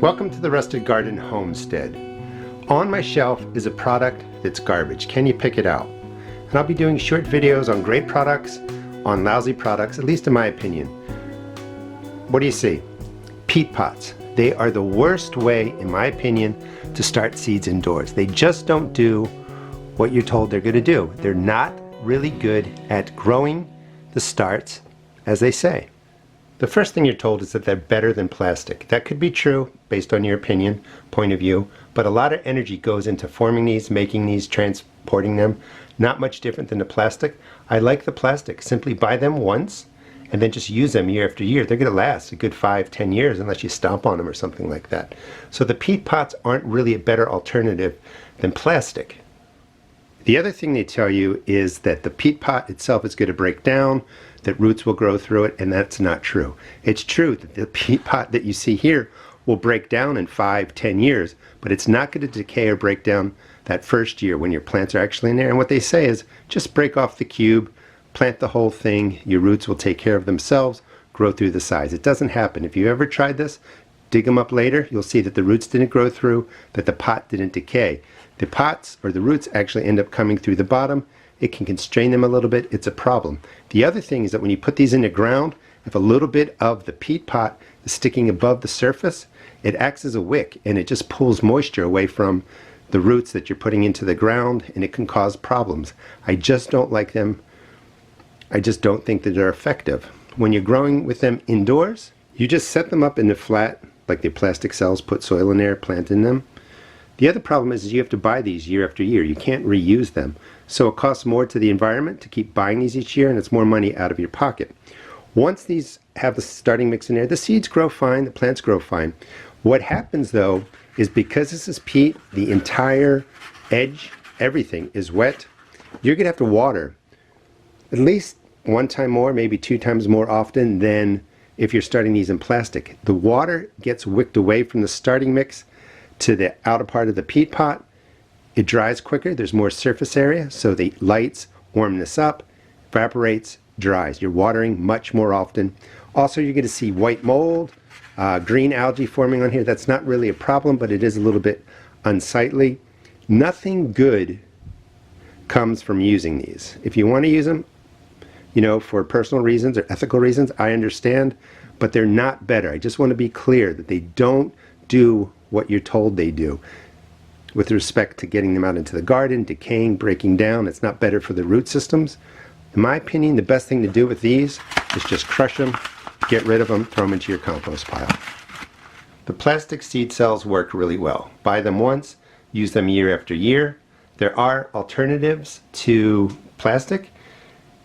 Welcome to the Rusted Garden Homestead. On my shelf is a product that's garbage. Can you pick it out? And I'll be doing short videos on great products, on lousy products, at least in my opinion. What do you see? Peat pots. They are the worst way, in my opinion, to start seeds indoors. They just don't do what you're told they're going to do. They're not really good at growing the starts, as they say. The first thing you're told is that they're better than plastic. That could be true based on your opinion, point of view, but a lot of energy goes into forming these, making these, transporting them. Not much different than the plastic. I like the plastic. Simply buy them once and then just use them year after year. They're going to last a good 5-10 years unless you stomp on them or something like that. So the peat pots aren't really a better alternative than plastic. The other thing they tell you is that the peat pot itself is going to break down, that roots will grow through it, and that's not true. It's true that the peat pot that you see here will break down in 5-10 years, but it's not going to decay or break down that first year when your plants are actually in there. And what they say is just break off the cube, plant the whole thing, your roots will take care of themselves, grow through the sides. It doesn't happen. If you ever tried this, dig them up later, you'll see that the roots didn't grow through, that the pot didn't decay. The pots or the roots actually end up coming through the bottom. It can constrain them a little bit. It's a problem. The other thing is that when you put these in the ground, if a little bit of the peat pot is sticking above the surface, it acts as a wick and it just pulls moisture away from the roots that you're putting into the ground, and it can cause problems. I just don't like them. I just don't think that they're effective. When you're growing with them indoors, you just set them up in the flat, like the plastic cells, put soil in there, plant in them. The other problem is you have to buy these year after year. You can't reuse them. So it costs more to the environment to keep buying these each year, and it's more money out of your pocket. Once these have the starting mix in there, the seeds grow fine, the plants grow fine. What happens though is because this is peat, the entire edge, everything is wet. You're going to have to water at least one time more, maybe 2 times more often than if you're starting these in plastic. The water gets wicked away from the starting mix to the outer part of the peat pot. It dries quicker, there's more surface area, so the lights warm this up, evaporates, dries. You're watering much more often. Also, you're going to see white mold, green algae forming on here. That's not really a problem, but it is a little bit unsightly. Nothing good comes from using these. If you want to use them, you know, for personal reasons or ethical reasons, I understand, but they're not better. I just want to be clear that they don't do what you're told they do. With respect to getting them out into the garden, decaying, breaking down, it's not better for the root systems. In my opinion, the best thing to do with these is just crush them, get rid of them, throw them into your compost pile. The plastic seed cells work really well. Buy them once, use them year after year. There are alternatives to plastic.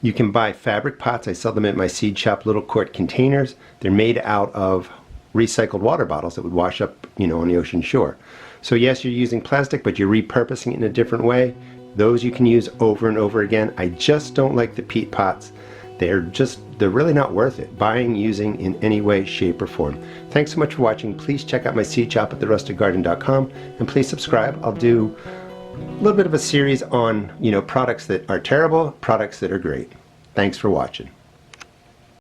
You can buy fabric pots. I sell them at my seed shop, little quart containers. They're made out of recycled water bottles that would wash up, you know, on the ocean shore. So yes, you're using plastic, but you're repurposing it in a different way. Those you can use over and over again. I just don't like the peat pots. They're really not worth it, buying, using in any way, shape, or form. Thanks so much for watching. Please check out my seed shop at therustedgarden.com, and please subscribe. I'll do a little bit of a series on, you know, products that are terrible, products that are great. Thanks for watching.